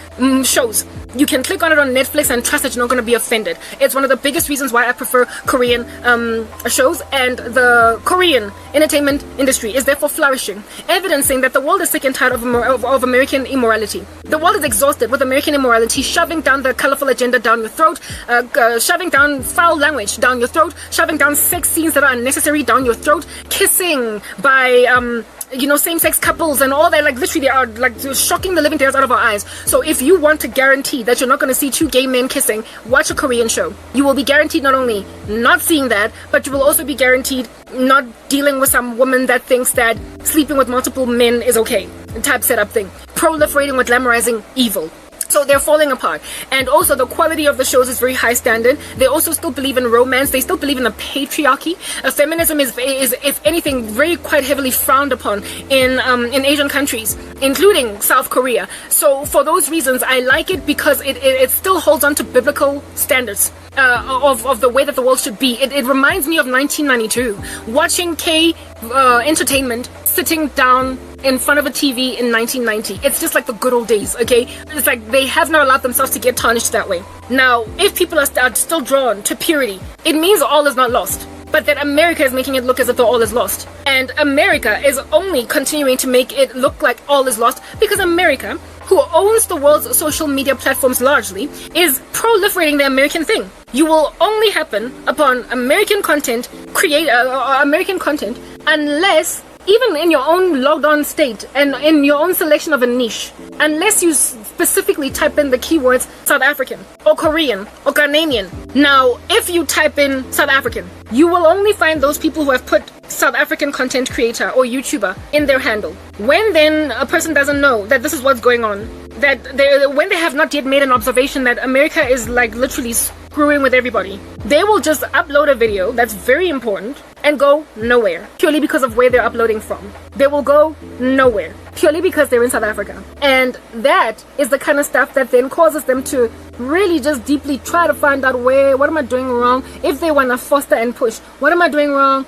shows. You can click on it on Netflix and trust that you're not going to be offended. It's one of the biggest reasons why I prefer Korean shows, and the Korean entertainment industry is therefore flourishing, evidencing that the world is sick and tired of American immorality. The world is exhausted with American immorality, shoving down the colorful agenda down your throat, shoving down foul language down your throat, shoving down sex scenes that are unnecessary down your throat, kissing by same-sex couples and all that. Like, literally, they are like shocking the living daylights out of our eyes. So if you want to guarantee that you're not going to see two gay men kissing, watch a Korean show. You will be guaranteed not only not seeing that, but you will also be guaranteed not dealing with some woman that thinks that sleeping with multiple men is okay, type setup thing, proliferating with glamorizing evil. So they're falling apart. And also the quality of the shows is very high standard. They also still believe in romance. They still believe in the patriarchy. Feminism is if anything, very quite heavily frowned upon in Asian countries, including South Korea. So for those reasons, I like it because it still holds on to biblical standards of the way that the world should be. It reminds me of 1992, watching entertainment sitting down in front of a TV in 1990. It's just like the good old days, okay? It's like they have not allowed themselves to get tarnished that way. Now, if people are still drawn to purity, it means all is not lost. But that America is making it look as if all is lost. And America is only continuing to make it look like all is lost because America, who owns the world's social media platforms largely, is proliferating the American thing. You will only happen upon American content, unless, even in your own logged on state and in your own selection of a niche, unless you specifically type in the keywords South African or Korean or Ghanaian. Now, if you type in South African, you will only find those people who have put South African content creator or YouTuber in their handle. When then a person doesn't know that this is what's going on, when they have not yet made an observation that America is like literally screwing with everybody, they will just upload a video that's very important and go nowhere purely because of where they're uploading from. They will go nowhere purely because they're in South Africa. And that is the kind of stuff that then causes them to really just deeply try to find out what am I doing wrong? If they want to foster and push, what am I doing wrong?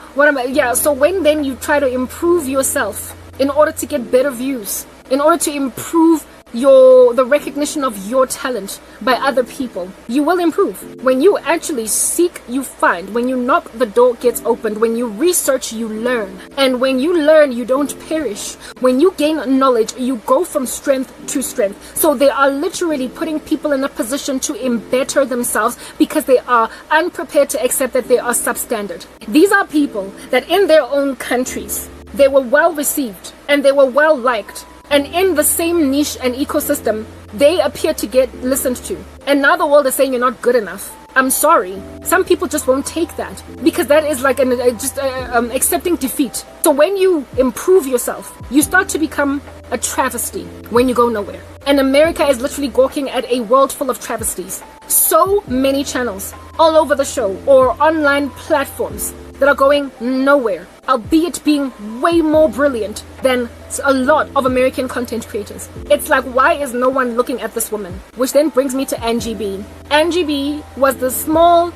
So when then you try to improve yourself in order to get better views, in order to improve the recognition of your talent by other people, you will improve. When you actually seek, you find. When you knock, the door gets opened. When you research, you learn. And when you learn, you don't perish. When you gain knowledge, you go from strength to strength. So they are literally putting people in a position to better themselves because they are unprepared to accept that they are substandard. These are people that in their own countries, they were well received and they were well liked. And in the same niche and ecosystem, they appear to get listened to. And now the world is saying you're not good enough. I'm sorry. Some people just won't take that because that is like accepting defeat. So when you improve yourself, you start to become a travesty when you go nowhere. And America is literally gawking at a world full of travesties. So many channels all over the show or online platforms that are going nowhere, albeit being way more brilliant than a lot of American content creators. It's like, why is no one looking at this woman? Which then brings me to Angie B. Angie B was the small,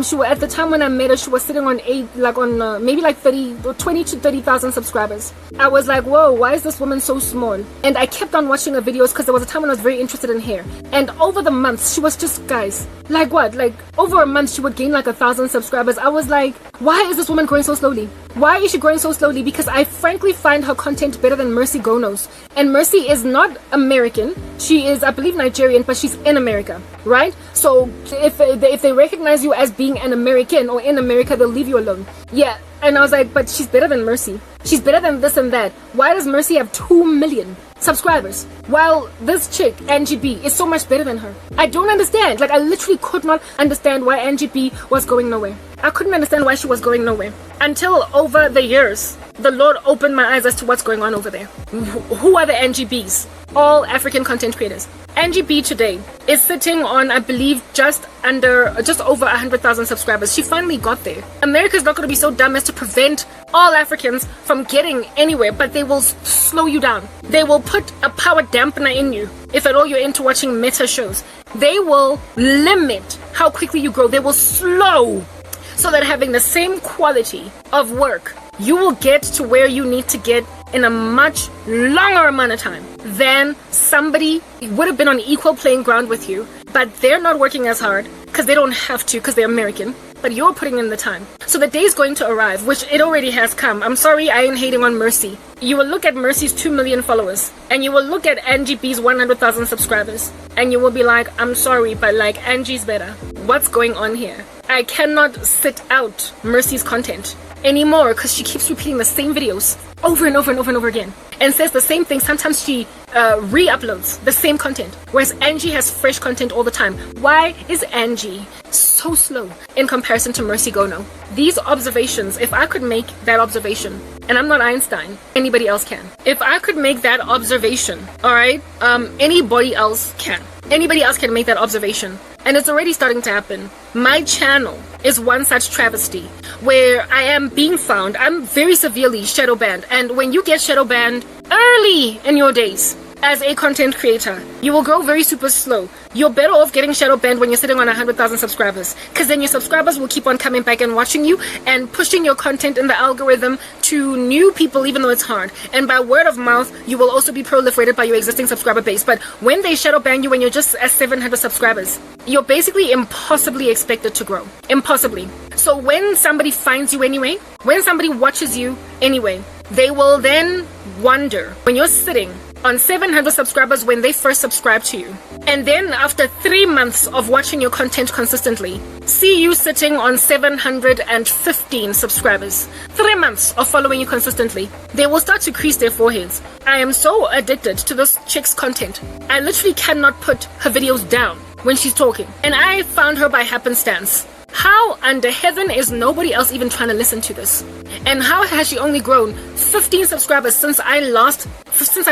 she was, at the time when I met her, she was sitting on maybe 20 to 30,000 subscribers. I was like, whoa, why is this woman so small? And I kept on watching her videos because there was a time when I was very interested in hair. And over the months, she was just, guys, over a month, she would gain 1,000 subscribers. I was like, why is this woman growing so slowly? Why is she growing so slowly? Because I frankly find her content better than Mercy Gono's. And Mercy is not American. She is, I believe, Nigerian, but she's in America, right? So if they recognize you as being an American or in America, they'll leave you alone. Yeah. And I was like, but she's better than Mercy. She's better than this and that. Why does Mercy have 2 million subscribers while this chick, Angie B, is so much better than her? I don't understand. I literally could not understand why Angie B was going nowhere. I couldn't understand why she was going nowhere. Until over the years, the Lord opened my eyes as to what's going on over there. Who are the Angie Bs? All African content creators. Angie B today is sitting on, I believe, just over 100,000 subscribers. She finally got there. America's not going to be so dumb as to prevent all Africans from getting anywhere, but they will slow you down. They will put a power dampener in you if at all you're into watching meta shows. They will limit how quickly you grow. They will slow so that having the same quality of work, you will get to where you need to get in a much longer amount of time than somebody would have been on equal playing ground with you, but they're not working as hard because they don't have to because they're American, but you're putting in the time. So the day is going to arrive, which it already has come. I'm sorry, I ain't hating on Mercy. You will look at Mercy's 2 million followers and you will look at Angie B's 100,000 subscribers and you will be like, I'm sorry, but Angie's better. What's going on here? I cannot sit out Mercy's content anymore because she keeps repeating the same videos over and over and over and over again and says the same thing. Sometimes she re-uploads the same content, whereas Angie has fresh content all the time. Why is Angie so slow in comparison to Mercy Gono? These observations, if I could make that observation, and I'm not Einstein, anybody else can. If I could make that observation, all right, anybody else can. Anybody else can make that observation. And it's already starting to happen. My channel is one such travesty where I am being found. I'm very severely shadow banned. And when you get shadow banned early in your days as a content creator, you will grow very super slow. You're better off getting shadow banned when you're sitting on 100,000 subscribers, because then your subscribers will keep on coming back and watching you and pushing your content in the algorithm to new people, even though it's hard. And by word of mouth, you will also be proliferated by your existing subscriber base. But when they shadow ban you when you're just at 700 subscribers, you're basically impossibly expected to grow. Impossibly. So when somebody finds you anyway, when somebody watches you anyway, they will then wonder when you're sitting on 700 subscribers when they first subscribed to you, and then after 3 months of watching your content consistently, see you sitting on 715 subscribers. 3 months of following you consistently, they will start to crease their foreheads. I am so addicted to this chick's content. I literally cannot put her videos down when she's talking. And I found her by happenstance. How under heaven is nobody else even trying to listen to this? And how has she only grown 15 subscribers since I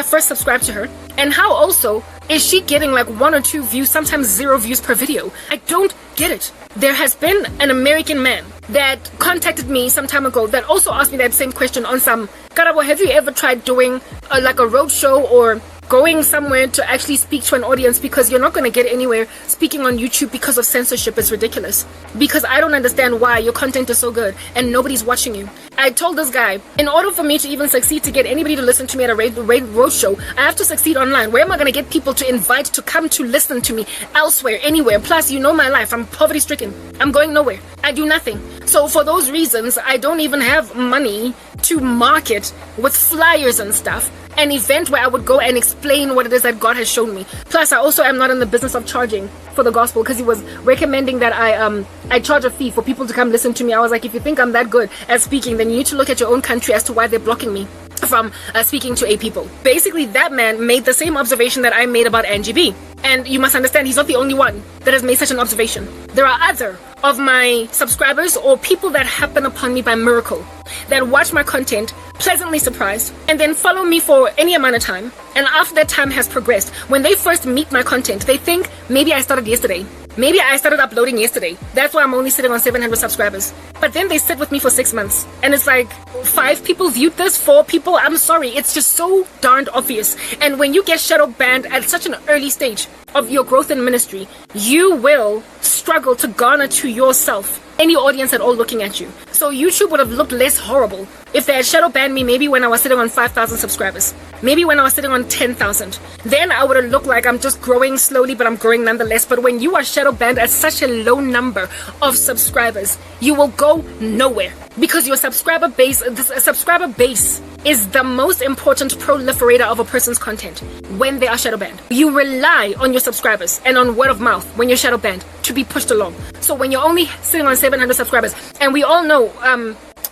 first subscribed to her? And how also is she getting like 1 or 2 views, sometimes 0 views per video? I don't get it. There has been an American man that contacted me some time ago that also asked me that same question on some, Karabo, have you ever tried doing like a road show or going somewhere to actually speak to an audience, because you're not going to get anywhere speaking on YouTube because of censorship? Is ridiculous. Because I don't understand why your content is so good and nobody's watching you. I told this guy, in order for me to even succeed to get anybody to listen to me at a road show, I have to succeed online. Where am I going to get people to invite to come to listen to me elsewhere, anywhere? Plus, you know my life. I'm poverty stricken. I'm going nowhere. I do nothing. So for those reasons, I don't even have money to market with flyers and stuff. An event where I would go and explain what it is that God has shown me. Plus, I also am not in the business of charging for the gospel, because he was recommending that I charge a fee for people to come listen to me. I was like, if you think I'm that good at speaking, then you need to look at your own country as to why they're blocking me from speaking to a people. Basically, that man made the same observation that I made about Angie B. And you must understand, he's not the only one that has made such an observation. There are other of my subscribers or people that happen upon me by miracle that watch my content, pleasantly surprised, and then follow me for any amount of time. And after that time has progressed, when they first meet my content, they think maybe I started yesterday. Maybe I started uploading yesterday. That's why I'm only sitting on 700 subscribers. But then they sit with me for 6 months. And it's like, 5 people viewed this, 4 people. I'm sorry. It's just so darned obvious. And when you get shadow banned at such an early stage of your growth in ministry, you will struggle to garner to yourself any audience at all looking at you. So YouTube would have looked less horrible if they had shadow banned me maybe when I was sitting on 5,000 subscribers. Maybe when I was sitting on 10,000. Then I would have looked like I'm just growing slowly, but I'm growing nonetheless. But when you are shadow banned at such a low number of subscribers, you will go nowhere. Because your subscriber base is the most important proliferator of a person's content when they are shadow banned. You rely on your subscribers and on word of mouth when you're shadow banned to be pushed along. So when you're only sitting on 700 subscribers, and we all know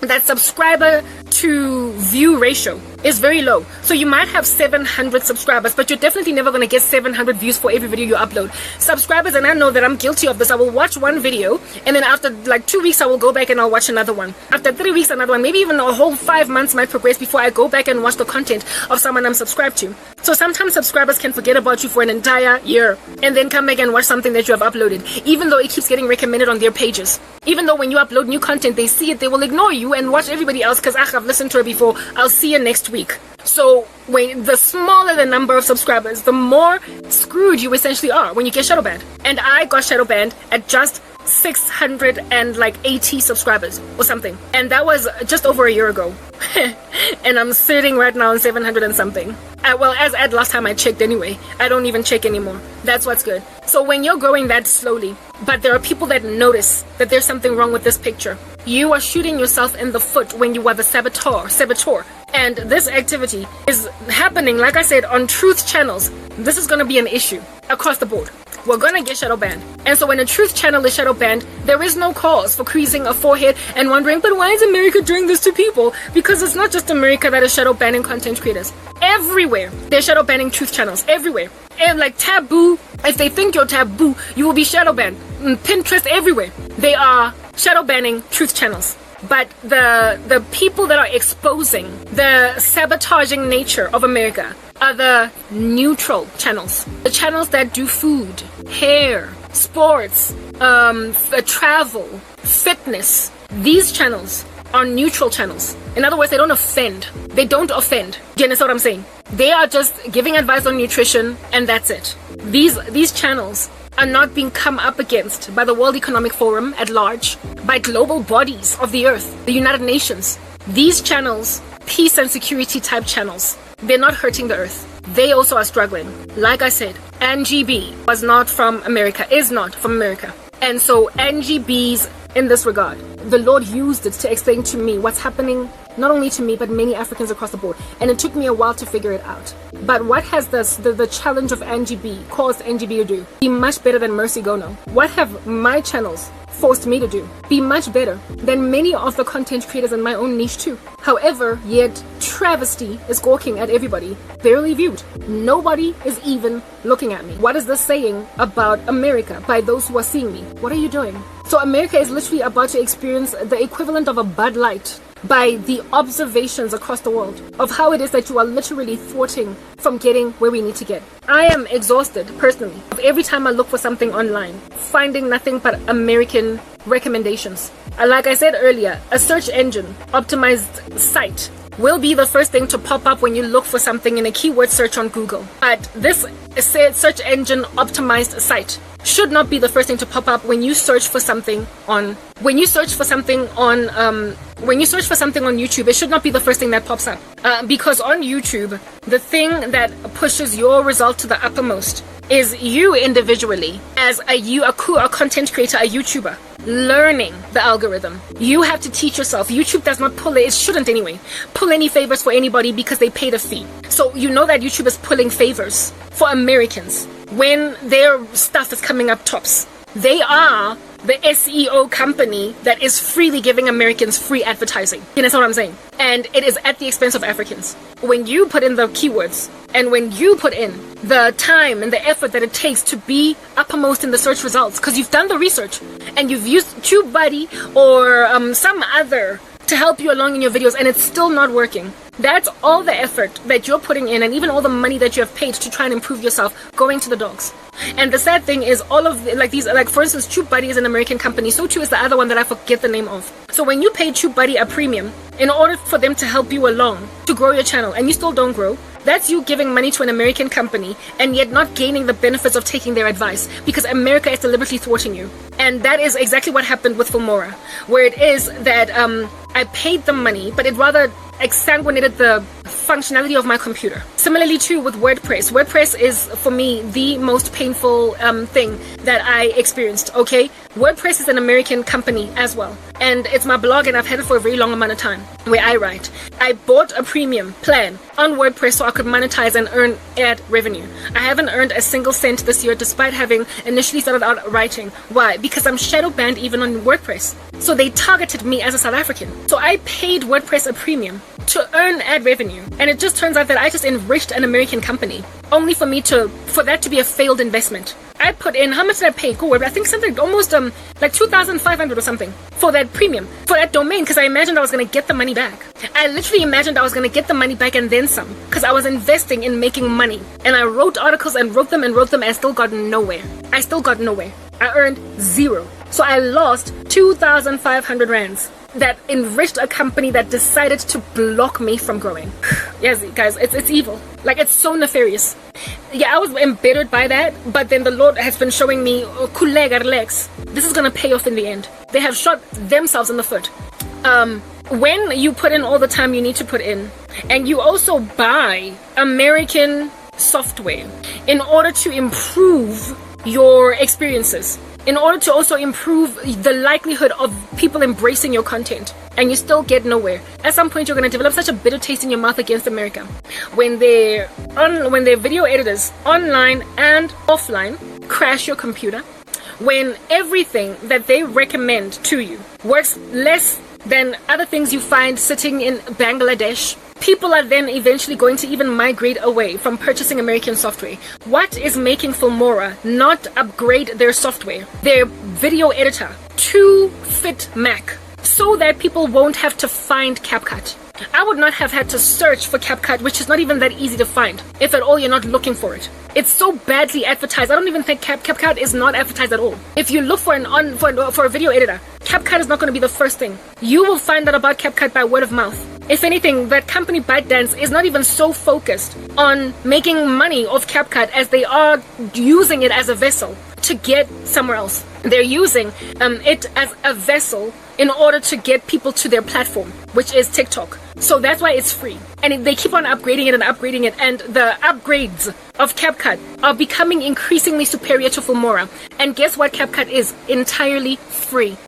that subscriber to view ratio is very low. So you might have 700 subscribers, but you're definitely never going to get 700 views for every video you upload. Subscribers, and I know that I'm guilty of this, I will watch one video, and then after like 2 weeks I will go back and I'll watch another one. After 3 weeks another one. Maybe even a whole 5 months might progress before I go back and watch the content of someone I'm subscribed to. So sometimes subscribers can forget about you for an entire year and then come back and watch something that you have uploaded, even though it keeps getting recommended on their pages. Even though when you upload new content, they see it, they will ignore you and watch everybody else because I've listened to her before. I'll see you next week. So when the smaller the number of subscribers, the more screwed you essentially are when you get shadow banned. And I got shadow banned at just 680 subscribers or something, and that was just over a year ago. And I'm sitting right now on 700 and something. Well, as at last time I checked anyway. I don't even check anymore. That's what's good. So when you're growing that slowly, but there are people that notice that there's something wrong with this picture, you are shooting yourself in the foot when you are the saboteur. And this activity is happening, like I said, on truth channels. This is going to be an issue across the board. we're gonna get shadow banned. And so when a truth channel is shadow banned, there is no cause for creasing a forehead and wondering, but why is America doing this to people? Because it's not just America that is shadow banning content creators. Everywhere they're shadow banning truth channels. Everywhere. And like taboo, if they think you're taboo, you will be shadow banned. Pinterest, everywhere they are shadow banning truth channels. But the people that are exposing the sabotaging nature of America are the neutral channels. The channels that do food, hair, sports, travel, fitness. These channels are neutral channels. In other words, they don't offend. They don't offend. Do you understand what I'm saying? They are just giving advice on nutrition and that's it. These channels are not being come up against by the World Economic Forum at large, by global bodies of the earth, the United Nations. These channels, peace and security type channels, they're not hurting the earth. They also are struggling. Like I said, Angie B was not from America, is not from America. And so Angie B's, in this regard, the Lord used it to explain to me what's happening, not only to me, but many Africans across the board. And it took me a while to figure it out. But what has the challenge of Angie B caused Angie B to do? Be much better than Mercy Gono. What have my channels forced me to do? Be much better than many of the content creators in my own niche too. However, yet travesty is gawking at everybody, barely viewed. Nobody is even looking at me. What is this saying about America by those who are seeing me? What are you doing? So America is literally about to experience the equivalent of a Bud Light by the observations across the world of how it is that you are literally thwarting from getting where we need to get. I am exhausted personally of every time I look for something online, finding nothing but American recommendations. Like I said earlier, a search engine optimized site will be the first thing to pop up when you look for something in a keyword search on Google. But this search engine optimized site should not be the first thing to pop up when you search for something on YouTube. It should not be the first thing that pops up, because on YouTube, the thing that pushes your result to the uppermost is you individually as a content creator, a YouTuber, learning the algorithm. You have to teach yourself. YouTube does not it shouldn't anyway, pull any favors for anybody because they paid a fee. So you know that YouTube is pulling favors for Americans when their stuff is coming up tops. They are the SEO company that is freely giving Americans free advertising. You know what I'm saying? And it is at the expense of Africans. When you put in the keywords and when you put in the time and the effort that it takes to be uppermost in the search results, because you've done the research and you've used TubeBuddy or some other to help you along in your videos and it's still not working. That's all the effort that you're putting in and even all the money that you have paid to try and improve yourself going to the dogs. And the sad thing is all of for instance, TubeBuddy is an American company, so too is the other one that I forget the name of. So when you pay TubeBuddy a premium in order for them to help you along to grow your channel and you still don't grow, that's you giving money to an American company and yet not gaining the benefits of taking their advice because America is deliberately thwarting you. And that is exactly what happened with Filmora, where it is that I paid the money, but it rather exsanguinated the functionality of my computer. Similarly too with WordPress. WordPress is for me the most painful thing that I experienced. Okay, WordPress is an American company as well, and it's my blog and I've had it for a very long amount of time where I write. I bought a premium plan on WordPress so I could monetize and earn ad revenue. I haven't earned a single cent this year despite having initially started out writing. Why? Because I'm shadow banned even on WordPress. So they targeted me as a South African. So I paid WordPress a premium to earn ad revenue, and it just turns out that I just enriched an American company only for that to be a failed investment. I put in, how much did I pay? I think something almost like 2,500 or something for that premium, for that domain, because I imagined I was going to get the money back. I literally imagined I was going to get the money back and then some, because I was investing in making money. And I wrote articles and wrote them and still got nowhere. I earned zero. So I lost 2,500 rands that enriched a company that decided to block me from growing. Yes, guys, it's evil. Like, it's so nefarious. Yeah, I was embittered by that, but then the Lord has been showing me, this is gonna pay off in the end. They have shot themselves in the foot. When you put in all the time you need to put in, and you also buy American software in order to improve your experiences, in order to also improve the likelihood of people embracing your content, and you still get nowhere. At some point, you're going to develop such a bitter taste in your mouth against America when their video editors, online and offline, crash your computer, when everything that they recommend to you works less than other things you find sitting in Bangladesh, people are then eventually going to even migrate away from purchasing American software. What is making Filmora not upgrade their software, their video editor, to fit Mac, so that people won't have to find CapCut? I would not have had to search for CapCut, which is not even that easy to find, if at all you're not looking for it. It's so badly advertised. I don't even think CapCut is not advertised at all. If you look for a video editor, CapCut is not going to be the first thing. You will find out about CapCut by word of mouth. If anything, that company ByteDance is not even so focused on making money off CapCut as they are using it as a vessel to get somewhere else. They're using it as a vessel in order to get people to their platform, which is TikTok. So that's why it's free. And they keep on upgrading it, and the upgrades of CapCut are becoming increasingly superior to Filmora. And guess what CapCut is? Entirely free.